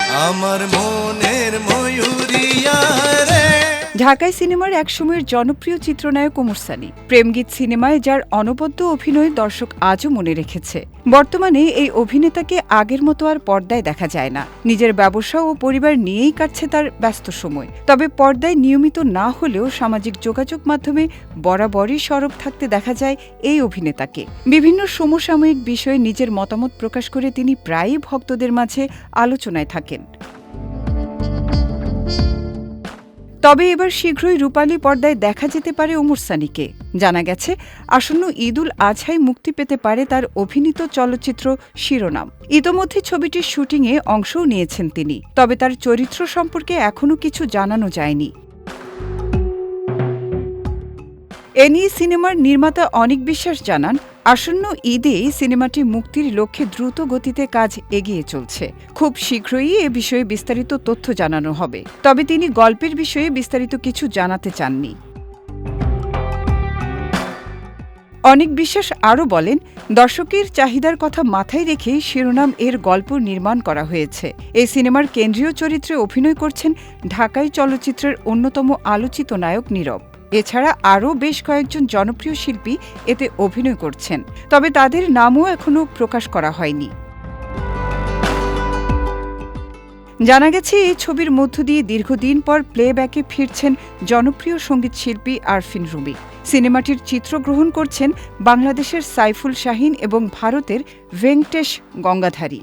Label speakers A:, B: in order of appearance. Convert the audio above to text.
A: আমার মনের ময়ূরিয়া রে।
B: ঢাকাই সিনেমার একসময়ের জনপ্রিয় চিত্রনায়ক ওমর সানী প্রেমগীত সিনেমায় যার অনবদ্য অভিনয় দর্শক আজও মনে রেখেছে। বর্তমানে এই অভিনেতাকে আগের মতো আর পর্দায় দেখা যায় না। নিজের ব্যবসা ও পরিবার নিয়েই কাটছে তার ব্যস্ত সময়। তবে পর্দায় নিয়মিত না হলেও সামাজিক যোগাযোগ মাধ্যমে বরাবরই সরব থাকতে দেখা যায় এই অভিনেতাকে। বিভিন্ন সমসাময়িক বিষয়ে নিজের মতামত প্রকাশ করে তিনি প্রায়ই ভক্তদের মাঝে আলোচনায় থাকেন। তবে এবার শীঘ্রই রূপালী পর্দায় দেখা যেতে পারে ওমর সানীকে। জানা গেছে, আসন্ন ঈদুল আজহায় মুক্তি পেতে পারে তার অভিনীত চলচ্চিত্র শিরোনাম। ইতোমধ্যে ছবিটির শুটিংয়ে অংশও নিয়েছেন তিনি, তবে তার চরিত্র সম্পর্কে এখনও কিছু জানানো যায়নি। এ নিয়ে সিনেমার নির্মাতা অনিক বিশ্বাস জানান, আসন্ন ঈদে সিনেমাটি মুক্তির লক্ষ্যে দ্রুত গতিতে কাজ এগিয়ে চলছে। খুব শীঘ্রই এ বিষয়ে বিস্তারিত তথ্য জানানো হবে। তবে তিনি গল্পের বিষয়ে বিস্তারিত কিছু জানাতে চাননি। অনিক বিশ্বাস আরও বলেন, দর্শকের চাহিদার কথা মাথায় রেখেই শিরোনাম এর গল্প নির্মাণ করা হয়েছে। এই সিনেমার কেন্দ্রীয় চরিত্রে অভিনয় করছেন ঢাকাই চলচ্চিত্রের অন্যতম আলোচিত নায়ক নীরব। এছাড়া আরও বেশ কয়েকজন জনপ্রিয় শিল্পী এতে অভিনয় করছেন, তবে তাদের নামও এখনও প্রকাশ করা হয়নি। জানা গেছে, এই ছবির মধ্য দিয়ে দীর্ঘদিন পর প্লেব্যাকে ফিরছেন জনপ্রিয় সঙ্গীত শিল্পী আরফিন রুমি। সিনেমাটির চিত্রগ্রহণ করছেন বাংলাদেশের সাইফুল শাহীন এবং ভারতের ভেঙ্কটেশ গঙ্গাধারী।